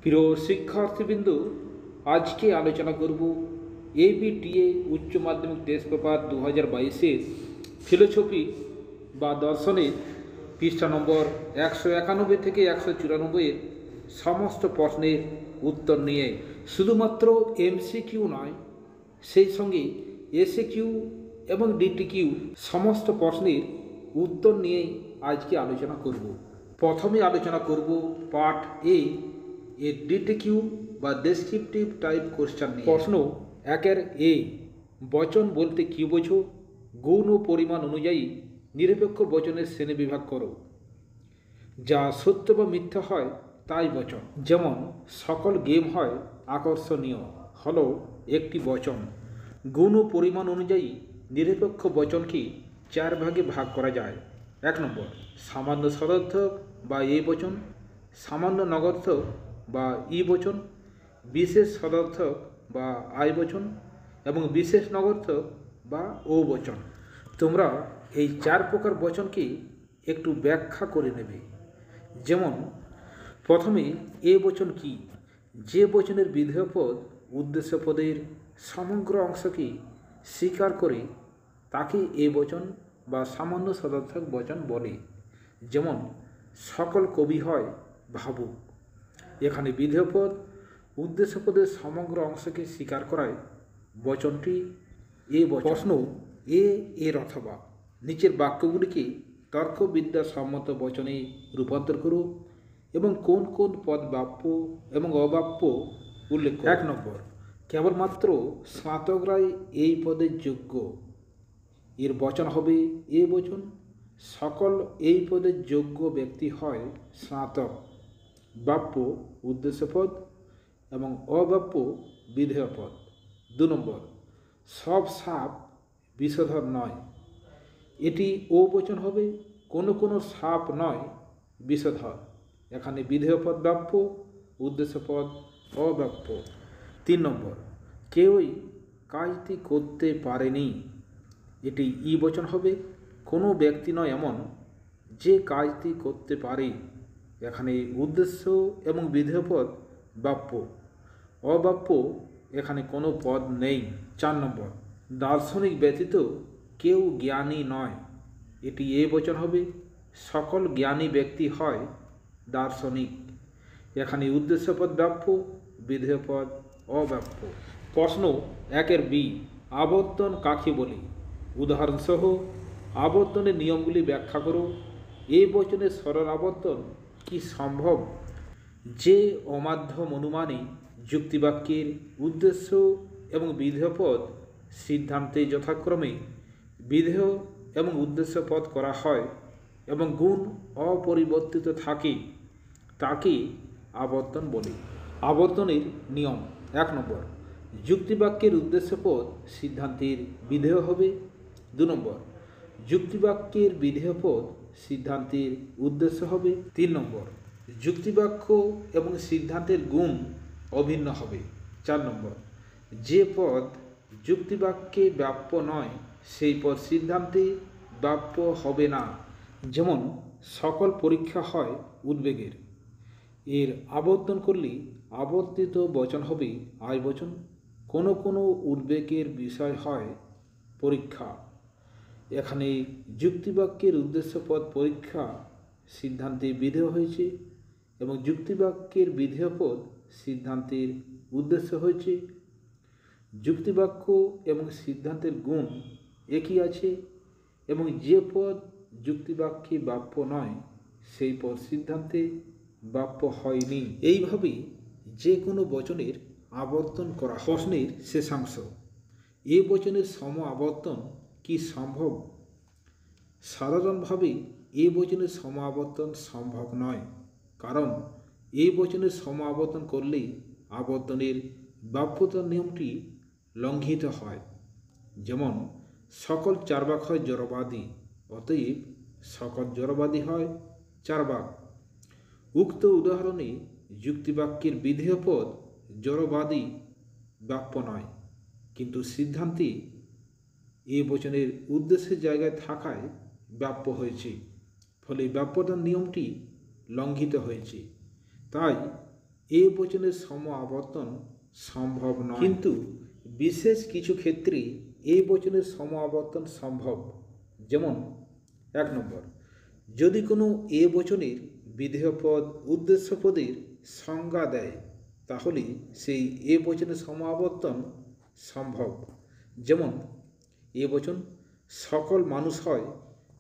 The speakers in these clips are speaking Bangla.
প্রিয় শিক্ষার্থীবৃন্দ, আজকে আলোচনা করব এবিটিএ উচ্চ মাধ্যমিক টেস্ট পেপার 2022-এর ফিলোসফি বা দর্শনের পৃষ্ঠা নম্বর 191 থেকে 194-এর সমস্ত প্রশ্নের উত্তর নিয়ে। শুধুমাত্র এমসিকিউ নয়, সেই সঙ্গে এসএকিউ এবং ডিটিকিউ সমস্ত প্রশ্নের উত্তর নিয়েই আজকে আলোচনা করব। প্রথমে আলোচনা করব পার্ট এর ডিটিকিউ বা ডেসক্রিপটিভ টাইপ কোশ্চেন নিয়ে। প্রশ্ন 1-এ, বচন বলতে কী বোঝো? গৌণ পরিমাণ অনুযায়ী নিরপেক্ষ বচনের শ্রেণী বিভাগ করো। যা সত্য বা মিথ্যা হয় তাই বচন। যেমন সকল গেম হয় আকর্ষণীয় হলো একটি বচন। গৌণ পরিমাণ অনুযায়ী নিরপেক্ষ বচনকে 4 ভাগে ভাগ করা যায়। 1 নম্বর, সামান্য সদর্থক বা এ বচন, সামান্য নগর্থক বা ই বচন, বিশেষ সদর্থক বা আই বচন এবং বিশেষ নগর্থক বা ও বচন। তোমরা এই 4 প্রকার বচনকে একটু ব্যাখ্যা করে নেবে। যেমন প্রথমে এ বচন কি? যে বচনের বিধেয় পদ উদ্দেশ্য পদের সমগ্র অংশকে স্বীকার করে তাকে এ বচন বা সামান্য সদর্থক বচন বলে। যেমন সকল কবি হয় ভাবুক। এখানে বিধেয় পদ উদ্দেশ্য পদের সমগ্র অংশকে স্বীকার করায় বচনটি এ বচন। প্রশ্ন এর অথবা নিচের বাক্যগুলিকে তর্কবিদ্যা সম্মত বচনে রূপান্তর করো এবং কোন কোন পদ বাপ্য এবং অবাপ্য উল্লেখ করো। 1 নম্বর, কেবলমাত্র স্নাতকরাই এই পদের যোগ্য। এর বচন হবে এ বচন। সকল এই পদের যোগ্য ব্যক্তি হয় স্নাতক। বাপ্য উদ্দেশ্যপদ এবং অবাপ্য বিধেয় পদ। 2 নম্বর, সব সাপ বিষধর নয়। এটি ও বচন হবে। কোনো কোনো সাপ নয় বিষধর। এখানে বিধেয় পদ বাপ্য, উদ্দেশ্যপদ অবাপ্য। 3 নম্বর, কেউই কাজটি করতে পারেনি। এটি ই বচন হবে। কোনো ব্যক্তি নয় এমন যে কাজটি করতে পারে। এখানে উদ্দেশ্য এবং বিধেয় পদ বাপ্য। অবাপ্য এখানে কোনো পদ নেই। 4 নম্বর, দার্শনিক ব্যতীত কেউ জ্ঞানী নয়। এটি এ বচন হবে। সকল জ্ঞানী ব্যক্তি হয় দার্শনিক। এখানে উদ্দেশ্যপদ বাপ্য, বিধেয় পদ অবাপ্য। প্রশ্ন 1-বি, আবর্তন কাকে বলে? উদাহরণসহ আবর্তনের নিয়মগুলি ব্যাখ্যা করো। এ বচনের সরল আবর্তন কি সম্ভব? যে অমাধ্যম অনুমানে যুক্তিবাক্যের উদ্দেশ্য এবং বিধেয় পদ সিদ্ধান্তে যথাক্রমে বিধেয় এবং উদ্দেশ্য পদ করা হয় এবং গুণ অপরিবর্তিত থাকে, তাকে আবর্তন বলে। আবর্তনের নিয়ম। 1 নম্বর, যুক্তিবাক্যের উদ্দেশ্য পদ সিদ্ধান্তের বিধেয় হবে। 2 নম্বর, যুক্তিবাক্যের বিধেয় পদ সিদ্ধান্তের উদ্দেশ্য হবে। 3 নম্বর, যুক্তিবাক্য এবং সিদ্ধান্তের গুণ অভিন্ন হবে। 4 নম্বর, যে পদ যুক্তিবাক্যে বাপ্য নয় সেই পদ সিদ্ধান্তে বাপ্য হবে না। যেমন সকল পরীক্ষা হয় উদ্বেগের। এর আবর্তন করলে আবর্তিত বচন হবে আই বচন। কোনো কোনো উদ্বেগের বিষয় হয় পরীক্ষা। এখানে যুক্তিবাক্যের উদ্দেশ্য পদ পরীক্ষা সিদ্ধান্তে বিধেয় হয়েছে এবং যুক্তিবাক্যের বিধেয় পদ সিদ্ধান্তের উদ্দেশ্য হয়েছে। যুক্তিবাক্য এবং সিদ্ধান্তের গুণ একই আছে এবং যে পদ যুক্তিবাক্যে বাপ্য নয় সেই পদ সিদ্ধান্তে বাপ্য হয়নি। এইভাবে যে কোনো বচনের আবর্তন করা। প্রশ্নের শেষাংশ, এ বচনের সম আবর্তন কি সম্ভব? সাধারণভাবে এ বচনের সম আবর্তন সম্ভব নয়, কারণ এ বচনের সম আবর্তন করলেই আবর্তনের বাপ্যতার নিয়মটি লঙ্ঘিত হয়। যেমন সকল চার্বাক হয় জড়বাদী, অতএব সকল জড়বাদী হয় চার্বাক। উক্ত উদাহরণে যুক্তিবাক্যের বিধেয় পদ জড়বাদী বাপ্য নয়, কিন্তু সিদ্ধান্তে এ বচনের উদ্দেশ্যের জায়গায় থাকায় বাপ্য হয়েছে, ফলে বাপ্যতার নিয়মটি লঙ্ঘিত হয়েছে। তাই এ বচনের সম আবর্তন সম্ভব নয়, কিন্তু বিশেষ কিছু ক্ষেত্রে এ বচনের সম আবর্তন সম্ভব। যেমন 1 নম্বর, যদি কোনো এ বচনের বিধেয় পদ উদ্দেশ্য পদের সংজ্ঞা দেয় তাহলে সেই এ বচনের সম আবর্তন সম্ভব। যেমন এ বচন সকল মানুষ হয়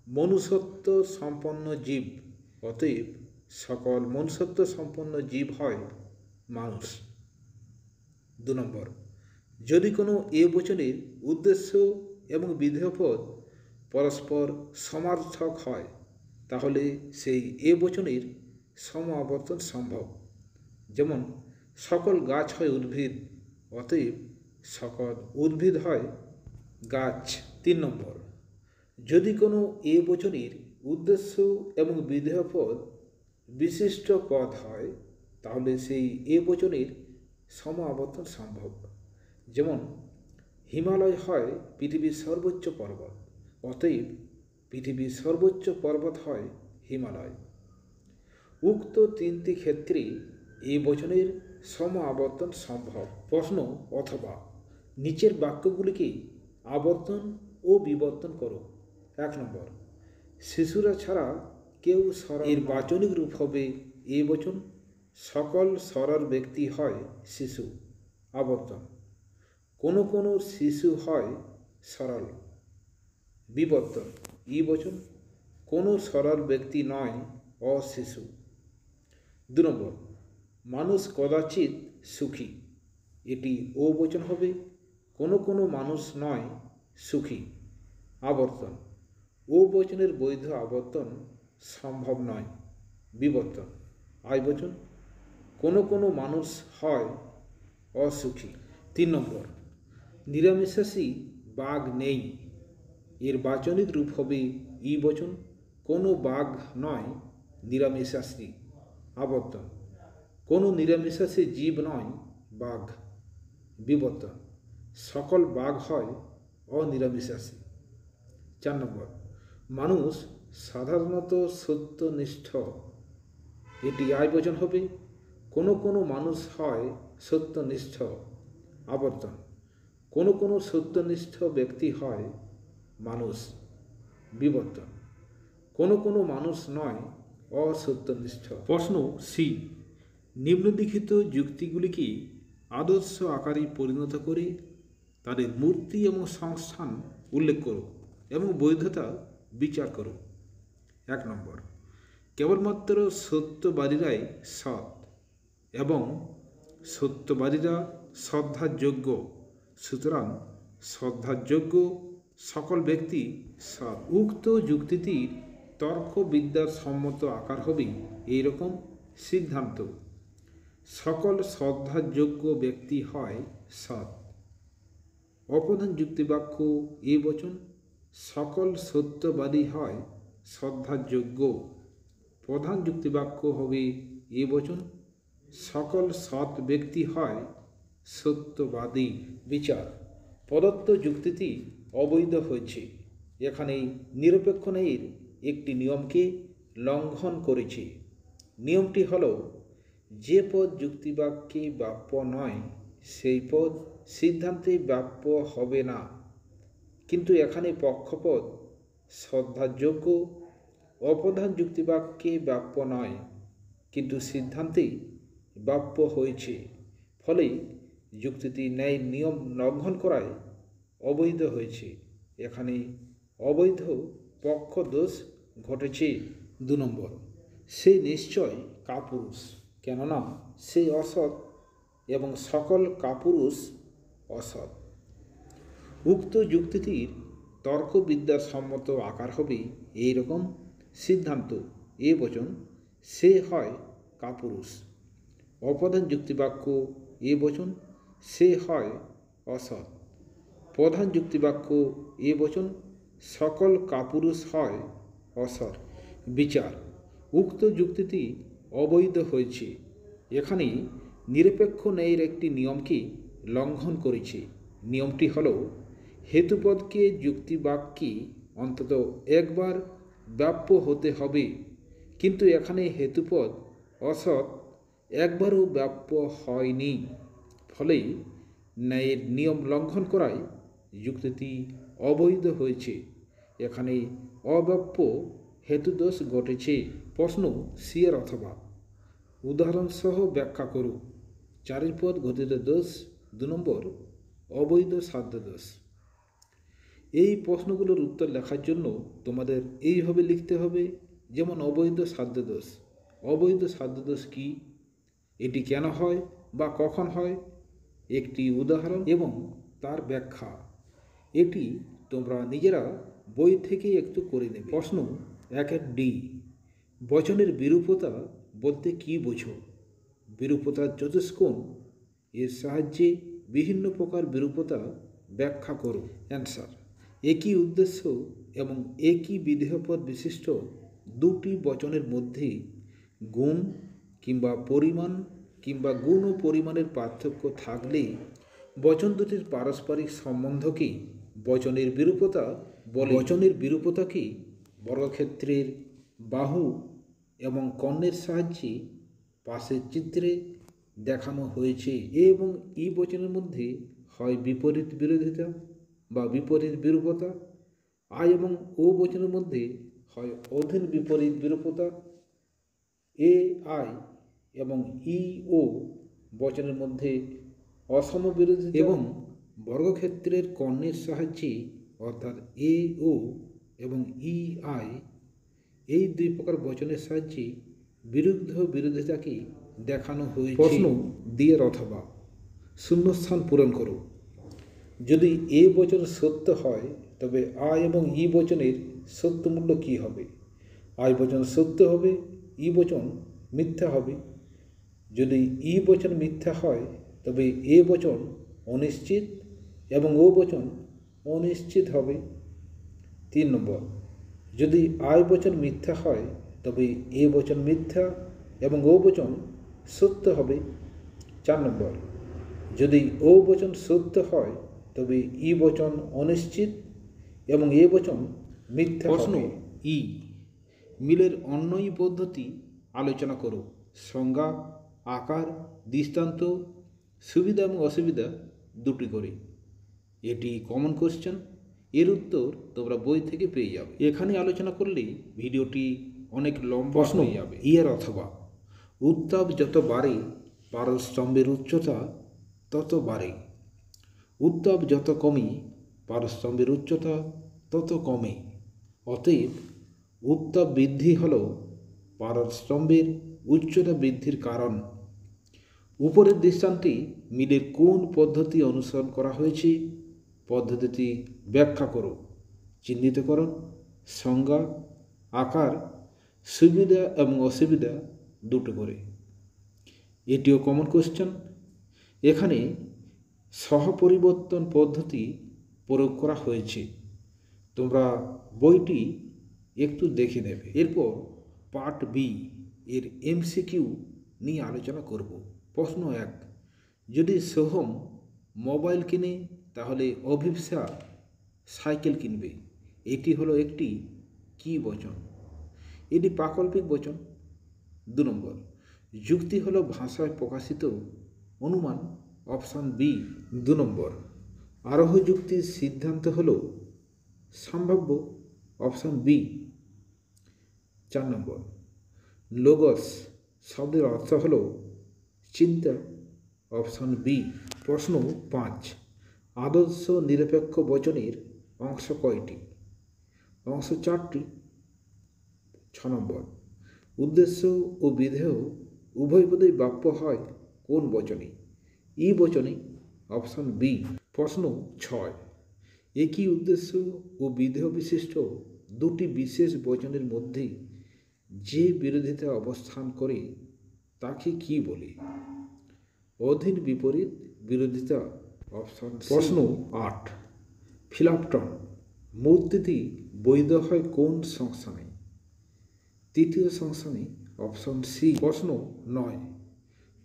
মনুষ্যত্ব সম্পন্ন জীব, অতএব সকল মনুষ্যত্ব সম্পন্ন জীব হয় মানুষ। 2 নম্বর, যদি কোনো এ বচনের উদ্দেশ্য এবং বিধেয় পদ পরস্পর সমার্থক হয় তাহলে সেই এ বচনের সম আবর্তন সম্ভব। যেমন সকল গাছ হয় উদ্ভিদ, অতএব সকল উদ্ভিদ হয় গাছ। 3 নম্বর, যদি কোনো এ বচনের উদ্দেশ্য এবং বিধেয় পদ বিশিষ্ট পদ হয় তাহলে সেই এ বচনের সম আবর্তন সম্ভব। যেমন হিমালয় হয় পৃথিবীর সর্বোচ্চ পর্বত, অতএব পৃথিবীর সর্বোচ্চ পর্বত হয় হিমালয়। উক্ত 3টি ক্ষেত্রে এ বচনের সম আবর্তন সম্ভব। প্রশ্ন অথবা নিচের বাক্যগুলিকে আবর্তন ও বিবর্তন করো। 1 নম্বর, শিশুরা ছাড়া কেউ সরল, এর বাচনিক রূপ হবে এ বচন, সকল সরল ব্যক্তি হয় শিশু। আবর্তন, কোনো কোনো শিশু হয় সরল। বিবর্তন, ই বচন, কোনো সরল ব্যক্তি নয় অশিশু। 2 নম্বর, মানুষ কদাচিৎ সুখী, এটি ও বচন হবে, কোনো কোনো মানুষ নয় সুখী। আবর্তন, ও বচনের বৈধ আবর্তন সম্ভব নয়। বিবর্তন, আই বচন, কোনো কোনো মানুষ হয় অসুখী। 3 নম্বর, নিরামিষাশী বাঘ নেই, এর বাচনিক রূপ হবে ই বচন, কোনো বাঘ নয় নিরামিষাশী। আবর্তন, কোনো নিরামিষাশী জীব নয় বাঘ। বিবর্তন, সকল বাঘ হয় অনিরামিষাশী। 4 নম্বর, মানুষ সাধারণত সত্যনিষ্ঠ, এটি আই বচন হবে, কোনো কোনো মানুষ হয় সত্যনিষ্ঠ। আবর্তন, কোনো কোনো সত্যনিষ্ঠ ব্যক্তি হয় মানুষ। বিবর্তন, কোনো কোনো মানুষ নয় অসত্যনিষ্ঠ। প্রশ্ন সি, নিম্নলিখিত যুক্তিগুলিকে আদর্শ আকারে পরিণত করে তাদের মূর্তি এবং সংস্থান উল্লেখ করো এবং বৈধতা বিচার করো। 1 নম্বর, কেবলমাত্র সত্যবাদীরাই সৎ এবং সত্যবাদীরা শ্রদ্ধার যোগ্য, সুতরাং শ্রদ্ধার যোগ্য সকল ব্যক্তি সৎ। উক্ত যুক্তিটির তর্কবিদ্যার সম্মত আকার হবে এইরকম সিদ্ধান্ত: সকল শ্রদ্ধার যোগ্য ব্যক্তি হয় সৎ। অপ্রধান যুক্তিবাক্য এ বচন, সকল সত্যবাদী হয় শ্রদ্ধার যোগ্য। প্রধান যুক্তিবাক্য হবে এ বচন, সকল সৎ ব্যক্তি হয় সত্যবাদী। বিচার: প্রদত্ত যুক্তিটি অবৈধ হয়েছে, এখানে নিরপেক্ষ ন্যায়ের একটি নিয়মকে লঙ্ঘন করেছে। নিয়মটি হল, যে পদ যুক্তিবাক্যে ব্যাপ্য নয় সেই পদ সিদ্ধান্তে ব্যাপ্য হবে না, কিন্তু এখানে পক্ষপদ শ্রদ্ধার যোগ্য অপ্রধান যুক্তিবাক্যে ব্যাপ্য নয় কিন্তু সিদ্ধান্তে ব্যাপ্য হয়েছে, ফলে যুক্তিটি ন্যায়ের নিয়ম লঙ্ঘন করায় অবৈধ হয়েছে। এখানে অবৈধ পক্ষদোষ ঘটেছে। 2 নম্বর, সে নিশ্চয় কাপুরুষ, কেননা সে অসৎ এবং সকল কাপুরুষ অসৎ। উক্ত যুক্তিটির তর্কবিদ্যার সম্মত আকার হবে এইরকম সিদ্ধান্ত: এ বচন, সে হয় কাপুরুষ। অপ্রধান যুক্তিবাক্য এ বচন, সে হয় অসৎ। প্রধান যুক্তিবাক্য এ বচন, সকল কাপুরুষ হয় অসৎ। বিচার: উক্ত যুক্তিটি অবৈধ হয়েছে, এখানে নিরপেক্ষ ন্যায়ের একটি নিয়মকে লঙ্ঘন করেছে। নিয়মটি হল, হেতুপদকে যুক্তিবাক্যে অন্তত একবার ব্যাপ্য হতে হবে, কিন্তু এখানে হেতুপদ অসৎ একবারও ব্যাপ্য হয়নি, ফলে ন্যায়ের নিয়ম লঙ্ঘন করায় যুক্তিটি অবৈধ হয়েছে। এখানে অব্যাপ্য হেতুদোষ ঘটেছে। প্রশ্ন সি এর অথবা। উদাহরণসহ ব্যাখ্যা করো। 4 পদ গঠিত দোষ। 2 নম্বর অবৈধ সাধ্য দোষ। এই প্রশ্নগুলোর উত্তর লেখার জন্য তোমাদের এইভাবে লিখতে হবে, যেমন অবৈধ সাধ্য দোষ। অবৈধ সাধ্য দোষ কী, এটি কেন হয় বা কখন হয়, একটি উদাহরণ এবং তার ব্যাখ্যা। এটি তোমরা নিজেরা বই থেকে একটু করে নেবে। প্রশ্ন 1 ডি। বচনের বিরূপতা বলতে কী বোঝো? বিরূপতার চতুষ্কোণ এর সাহায্যে বিভিন্ন প্রকার বিরূপতা ব্যাখ্যা করো। অ্যান্সার: একই উদ্দেশ্য এবং একই বিধেয়পদ বিশিষ্ট দুটি বচনের মধ্যে গুণ কিংবা পরিমাণ কিংবা গুণ ও পরিমাণের পার্থক্য থাকলে বচন দুটির পারস্পরিক সম্বন্ধকে বচনের বিরূপতা বলে। বচনের বিরূপতাকে বর্গক্ষেত্রের বাহু এবং কর্ণের সাহায্যে পাশের চিত্রে দেখানো হয়েছে। এ এবং ই বচনের মধ্যে হয় বিপরীত বিরোধিতা বা বিপরীত বিরূপতা। আই এবং ও বচনের মধ্যে হয় অধীন বিপরীত বিরূপতা। এ আই এবং ই ও বচনের মধ্যে অসম বিরোধিতা। এবং বর্গক্ষেত্রের কর্ণের সাহায্যে অর্থাৎ এ ও এবং ই আই, এই দুই প্রকার বচনের সাহায্যে বিরুদ্ধ বিরোধিতাকে দেখানো হয়েছে। প্রশ্ন দিয়ে অথবা। শূন্যস্থান পূরণ করো। যদি এ বচন সত্য হয় তবে আই এবং ই বচনের সত্য মূল্য কী হবে? আই বচন সত্য হবে, ই বচন মিথ্যা হবে। যদি ই বচন মিথ্যা হয় তবে এ বচন অনিশ্চিত এবং ও বচন অনিশ্চিত হবে। 3 নম্বর, যদি আই বচন মিথ্যা হয় তবে এ বচন মিথ্যা এবং ও বচন সত্য হবে। 4 নম্বর, যদি ও বচন সত্য হয় তবে ই বচন অনিশ্চিত এবং এ বচন মিথ্যা হবে। প্রশ্ন ই। মিলের অন্যই পদ্ধতি আলোচনা করো। সংজ্ঞা, আকার, দৃষ্টান্ত, সুবিধা এবং অসুবিধা দুটি করে। এটি কমন কোশ্চেন। এর উত্তর তোমরা বই থেকে পেয়ে যাবে। এখানে আলোচনা করলে ভিডিওটি অনেক লম্বা হয়ে যাবে। এর অথবা। উত্তাপ যত বাড়ে পারস্তম্ভের উচ্চতা তত বাড়ে। উত্তাপ যত কমে পারস্তম্ভের উচ্চতা তত কমে। অতএব উত্তাপ বৃদ্ধি হল পারস্তম্ভের উচ্চতা বৃদ্ধির কারণ। উপরের দৃষ্টান্তে মিলের কোন পদ্ধতি অনুসরণ করা হয়েছে? পদ্ধতিটি ব্যাখ্যা করো। চিহ্নিতকরণ, সংজ্ঞা, আকার, সুবিধা এবং অসুবিধা দুটো করে। এটিও কমন কোশ্চেন। এখানে সহপরিবর্তন পদ্ধতি প্রয়োগ করা হয়েছে। তোমরা বইটি একটু দেখে নেবে। এরপর পার্ট বি এর এমসিকিউ নিয়ে আলোচনা করব। প্রশ্ন 1, যদি সোহম মোবাইল কিনে তাহলে অভিপ্সা সাইকেল কিনবে। এটি হলো একটি কি বচন? এটি প্রাকল্পিক বচন। 2 নম্বর, যুক্তি হলো ভাষায় প্রকাশিত অনুমান, অপশান বি। 2 নম্বর, আরোহ যুক্তির সিদ্ধান্ত হলো সম্ভাব্য, অপশান বি। 4 নম্বর, লোগস শব্দের অর্থ হলো চিন্তা, অপশান বি। প্রশ্ন 5, আদর্শ নিরপেক্ষ বচনের অংশ কয়টি? অংশ 4টি। 6 নম্বর, উদ্দেশ্য ও বিধেয় উভয় পদেই বাক্য হয় কোন বচনে? ই বচনে, অপশান বি। প্রশ্ন 6, একই উদ্দেশ্য ও বিধেয় বিশিষ্ট দুটি বিশেষ বচনের মধ্যে যে বিরোধিতা অবস্থান করে তাকে কি বলে? অধীন বিপরীত বিরোধিতা, অপশান সি। প্রশ্ন 8, ফিলাপটন মূর্তিটি বৈধ হয় কোন সংস্থানে? তৃতীয় সংস্থানে, অপশান সি। প্রশ্ন 9,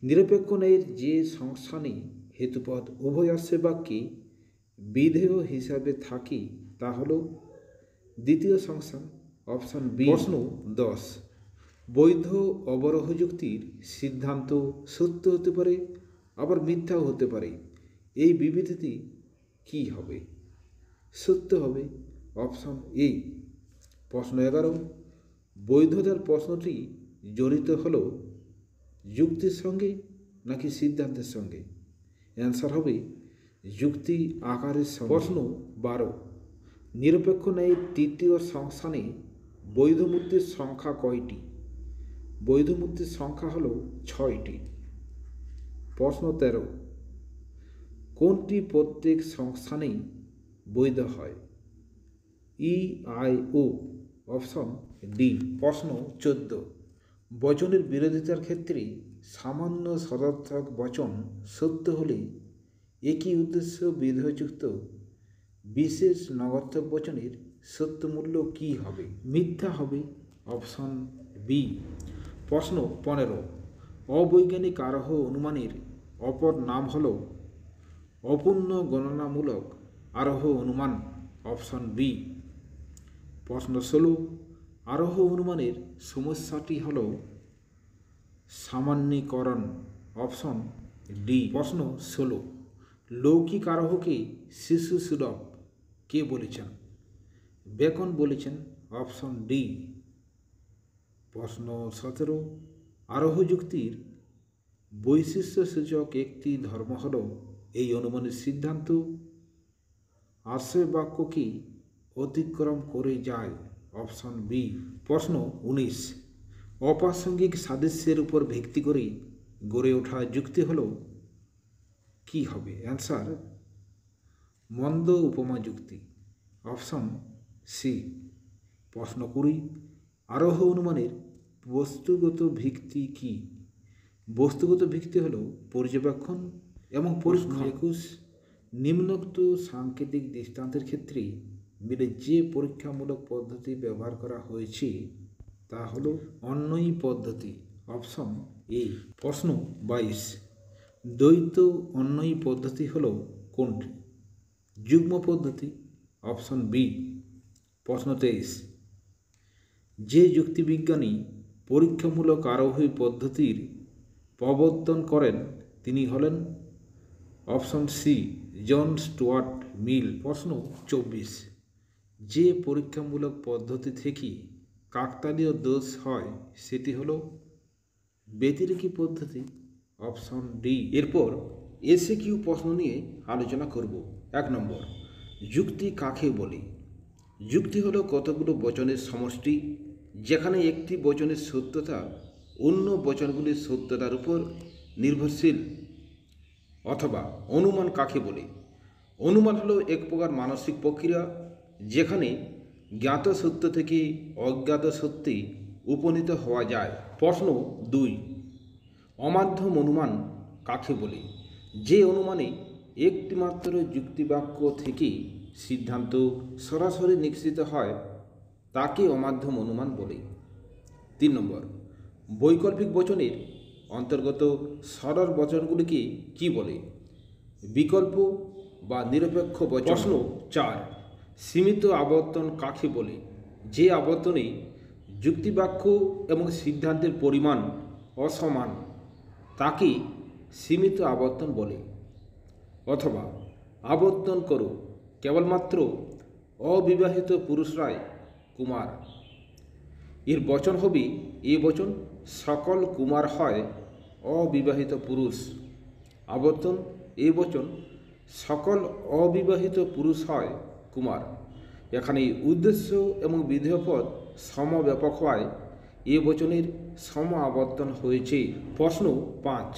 নিরপেক্ষ ন্যায়ের যে সংস্থানে হেতুপদ উভয়াশ্রয় বাক্যে বিধেয় হিসাবে থাকে তা হল দ্বিতীয় সংস্থান, অপশান বি। প্রশ্ন 10, বৈধ অবরোহ যুক্তির সিদ্ধান্ত সত্য হতে পারে, আবার মিথ্যাও হতে পারে। এই বিবৃতিটি কি হবে? সত্য হবে অপশন এ। প্রশ্ন 11, বৈধতার প্রশ্নটি জড়িত হল যুক্তির সঙ্গে নাকি সিদ্ধান্তের সঙ্গে? অ্যান্সার হবে যুক্তি আকারের সঙ্গে। প্রশ্ন 12, নিরপেক্ষ ন্যায়ের তৃতীয় সংস্থানে বৈধ মূর্তির সংখ্যা কয়টি? বৈধ মূর্তির সংখ্যা হল 6টি। প্রশ্ন 13, কোনটি প্রত্যেক সংস্থানেই বৈধ হয়? EIO option D. প্রশ্ন 14, বচনের বিরোধিতার ক্ষেত্রে সামান্য সদর্থক বচন সত্য হলে একই উদ্দেশ্য বিধেয়যুক্ত বিশেষ নগর্থক বচনের সত্য মূল্য কী হবে? মিথ্যা হবে অপশন বি। প্রশ্ন 15, অবৈজ্ঞানিক আরোহ অনুমানের অপর নাম হল অপূর্ণ গণনামূলক আরোহ অনুমান অপশন বি। প্রশ্ন 16, আরোহ অনুমানের সমস্যাটি হল সামান্যীকরণ অপশন ডি। প্রশ্ন 16, লৌকিক আরোহকে শিশু সুলভ কে বলেছেন? বেকন বলেছেন অপশন ডি। প্রশ্ন 17, আরোহ যুক্তির বৈশিষ্ট্যসূচক একটি ধর্ম হল এই অনুমানের সিদ্ধান্ত আশ্রয় বাক্যকে অতিক্রম করে যায় অপশন বি। প্রশ্ন 19, অপ্রাসঙ্গিক সাদৃশ্যের উপর ভিত্তি করে গড়ে ওঠা যুক্তি হল কি হবে? অ্যান্সার মন্দ উপমা যুক্তি অপশন সি। প্রশ্ন 20, আরোহ অনুমানের বস্তুগত ভিত্তি কি? বস্তুগত ভিত্তি হল পর্যবেক্ষণ এবং পরীক্ষা। 21, নিম্নোক্ত সাংকেতিক দৃষ্টান্তের ক্ষেত্রে মিলে যে পরীক্ষামূলক পদ্ধতি ব্যবহার করা হয়েছে তা হল অন্বয়ী পদ্ধতি অপশন এ। প্রশ্ন 22, দ্বৈত অন্বয়ী পদ্ধতি হল কোনটি? যুগ্ম পদ্ধতি অপশন বি। প্রশ্ন 23, যে যুক্তিবিজ্ঞানী পরীক্ষামূলক আরোহী পদ্ধতির প্রবর্তন করেন তিনি হলেন অপশন সি, জন স্টুয়ার্ট মিল। প্রশ্ন 24, যে পরীক্ষামূলক পদ্ধতি থেকে কাকতালীয় দোষ হয় সেটি হল ব্যতিরেকী পদ্ধতি অপশন ডি। এরপর এসএকিউ প্রশ্ন নিয়ে আলোচনা করব। 1 নম্বর, যুক্তি কাকে বলে? যুক্তি হলো কতগুলো বচনের সমষ্টি যেখানে একটি বচনের সত্যতা অন্য বচনগুলির সত্যতার উপর নির্ভরশীল। অথবা অনুমান কাকে বলে? অনুমান হলো এক প্রকার মানসিক প্রক্রিয়া যেখানে জ্ঞাত সত্য থেকে অজ্ঞাত সত্যে উপনীত হওয়া যায়। প্রশ্ন 2, অমাধ্যম অনুমান কাকে বলে? যে অনুমানে একটিমাত্র যুক্তিবাক্য থেকে সিদ্ধান্ত সরাসরি নিশ্চিত হয় তাকে অমাধ্যম অনুমান বলে। 3 নম্বর, বৈকল্পিক বচনের অন্তর্গত সরল বচনগুলিকে কি বলে? বিকল্প বা নিরপেক্ষ বচন। প্রশ্ন 4, সীমিত আবর্তন কাকে বলে? যে আবর্তনে যুক্তিবাক্য এবং সিদ্ধান্তের পরিমাণ অসমান তাকে সীমিত আবর্তন বলে। অথবা আবর্তন করো কেবলমাত্র অবিবাহিত পুরুষরাই কুমার, এর বচন হবে এ বচন সকল কুমার হয় অবিবাহিত পুরুষ। আবর্তন এ বচন সকল অবিবাহিত পুরুষ হয় কুমার। এখানে উদ্দেশ্য এবং বিধেয়পদ সমব্যাপক হওয়ায় এ বচনের সম আবর্তন হয়েছে। প্রশ্ন 5,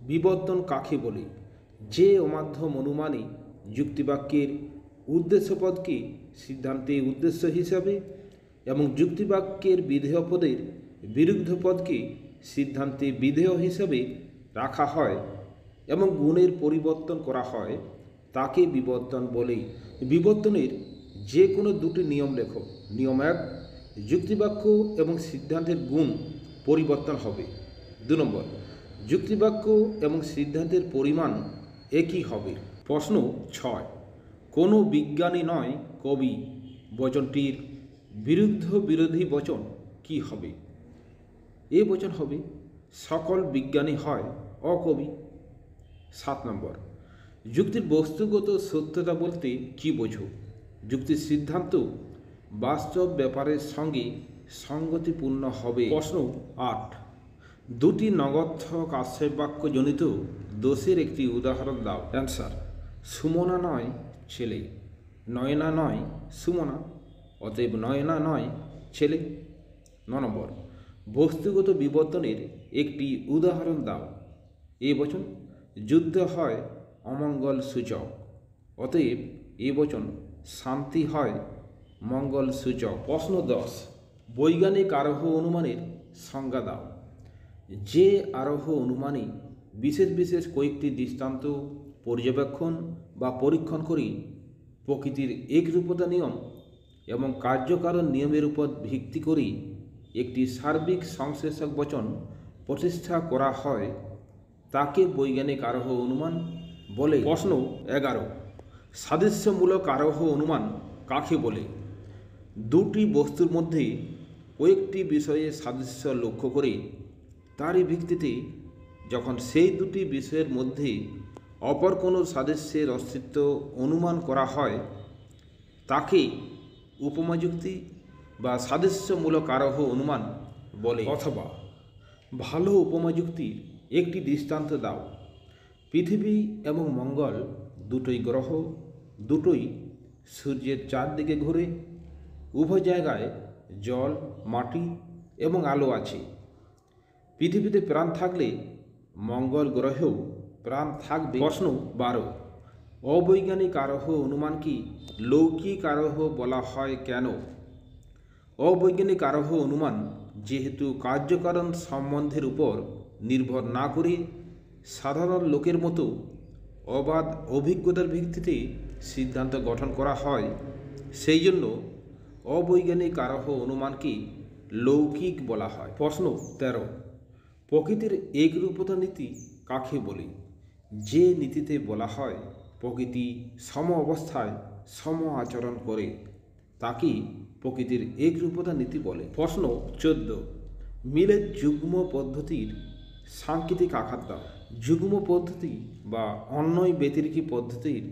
বিবর্তন কাকে বলে? যে অমাধ্যম অনুমানে যুক্তিবাক্যের উদ্দেশ্যপদকে সিদ্ধান্তে উদ্দেশ্য হিসাবে এবং যুক্তিবাক্যের বিধেয়পদের বিরুদ্ধ পদকে সিদ্ধান্তে বিধেয় হিসাবে রাখা হয় এবং গুণের পরিবর্তন করা হয় তাকে বিবর্তন বলে। বিবর্তনের যে কোনো দুটি নিয়ম লেখো। নিয়ম 1, যুক্তিবাক্য এবং সিদ্ধান্তের গুণ পরিবর্তন হবে। 2 নম্বর, যুক্তিবাক্য এবং সিদ্ধান্তের পরিমাণ একই হবে। প্রশ্ন 6, কোনো বিজ্ঞানী নয় কবি বচনটির বিরুদ্ধ বিরোধী বচন কি হবে? এ বচন হবে সকল বিজ্ঞানী হয় অকবি। 7 নম্বর, যুক্তির বস্তুগত সত্যতা বলতে কি বোঝো? যুক্তির সিদ্ধান্ত বাস্তব ব্যাপারের সঙ্গে সঙ্গতিপূর্ণ হবে। প্রশ্ন 8, দুটি নগর্থক আক্ষেপ বাক্যজনিত দোষের একটি উদাহরণ দাও। অ্যান্সার, সুমনা নয় ছেলে, নয়না নয় সুমনা, অতএব নয়না নয় ছেলে। 9 নম্বর, বস্তুগত বিবর্তনের একটি উদাহরণ দাও। এ বচন যুদ্ধ হয় অমঙ্গল সূচক, অতএব এ বচন শান্তি হয় মঙ্গল সূচক। প্রশ্ন 10, বৈজ্ঞানিক আরোহ অনুমানের সংজ্ঞা দাও। যে আরোহ অনুমানে বিশেষ বিশেষ কয়েকটি দৃষ্টান্ত পর্যবেক্ষণ বা পরীক্ষণ করে প্রকৃতির একরূপতা নিয়ম এবং কার্যকারণ নিয়মের উপর ভিত্তি করে একটি সার্বিক সংশ্লেষক বচন প্রতিষ্ঠা করা হয় তাকে বৈজ্ঞানিক আরোহ অনুমান বলে। প্রশ্ন 11, সাদৃশ্যমূলক আরোহ অনুমান কাকে বলে? দুটি বস্তুর মধ্যে কয়েকটি বিষয়ে সাদৃশ্য লক্ষ্য করে তারই ভিত্তিতে যখন সেই দুটি বিষয়ের মধ্যে অপর কোনো সাদৃশ্যের অস্তিত্ব অনুমান করা হয় তাকে উপমা যুক্তি বা সাদৃশ্যমূলক আরোহ অনুমান বলে। অথবা ভালো উপমা যুক্তির একটি দৃষ্টান্ত দাও। পৃথিবী এবং মঙ্গল দুটোই গ্রহ, দুটোই সূর্যের চারদিকে ঘুরে, উভয় জায়গায় জল, মাটি এবং আলো আছে। পৃথিবীতে প্রাণ থাকলে মঙ্গল গ্রহেও প্রাণ থাকবে। প্রশ্ন 12, অবৈজ্ঞানিক আরোহ অনুমান কি লৌকিক আরোহ বলা হয় কেন? অবৈজ্ঞানিক আরোহ অনুমান যেহেতু কার্যকারণ সম্বন্ধের উপর নির্ভর না করে সাধারণ লোকের মতো অবাধ অভিজ্ঞতার ভিত্তিতে সিদ্ধান্ত গঠন করা হয়, সেই জন্য অবৈজ্ঞানিক আরোহ অনুমানকে লৌকিক বলা হয়। প্রশ্ন 13, প্রকৃতির একরূপতা নীতি কাকে বলে? যে নীতিতে বলা হয় প্রকৃতি সম অবস্থায় সম আচরণ করে তাকে প্রকৃতির একরূপতা নীতি বলে। প্রশ্ন 14, মিলের যুগ্ম পদ্ধতির সাংকেতিক আঘাত দাও। যুগ্ম পদ্ধতি বা অন্যয় ব্যতিরেকী পদ্ধতির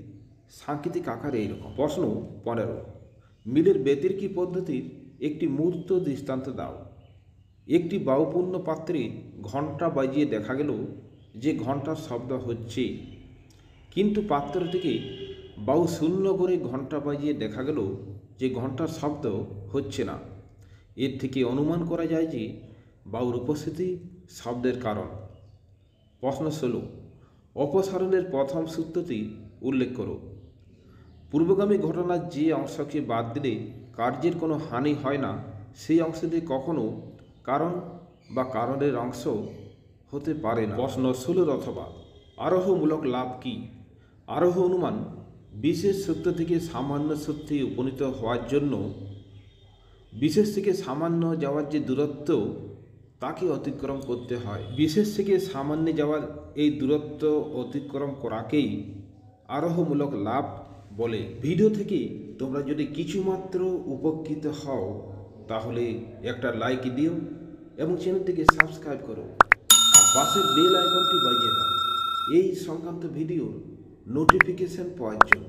সাংকেতিক আকার এইরকম। প্রশ্ন 15, মিলের ব্যতিরেকী পদ্ধতির একটি মূর্ত দৃষ্টান্ত দাও। একটি বায়ুপূর্ণ পাত্রে ঘণ্টা বাজিয়ে দেখা গেল যে ঘণ্টার শব্দ হচ্ছে, কিন্তু পাত্রটিকে বায়ু শূন্য করে ঘণ্টা বাজিয়ে দেখা গেল যে ঘণ্টার শব্দ হচ্ছে না। এর থেকে অনুমান করা যায় যে বায়ুর উপস্থিতি শব্দের কারণ। প্রশ্ন 16, অপসারণের প্রথম সূত্রটি উল্লেখ করো। পূর্বগামী ঘটনার যে অংশকে বাদ দিলে কার্যের কোনো হানি হয় না সেই অংশটি কখনো কারণ বা কারণের অংশ হতে পারে না। প্রশ্ন 16 অথবা আরোহমূলক লাভ কি? আরোহ অনুমান বিশেষ সত্য থেকে সামান্য সত্যে উপনীত হওয়ার জন্য বিশেষ থেকে সামান্য যাওয়ার যে দূরত্ব তাকে অতিক্রম করতে হয়। বিশেষ থেকে সামান্যে যাওয়ার এই দূরত্ব অতিক্রম করাকেই আরোহমূলক লাভ বলে। ভিডিও থেকে তোমরা যদি কিছুমাত্র উপকৃত হও তাহলে একটা লাইক দিও এবং চ্যানেলটিকে সাবস্ক্রাইব করো আর পাশের বেল আইকনটি বাজিয়ে দাও এই সংক্রান্ত ভিডিওর নোটিফিকেশন পাওয়ার জন্য।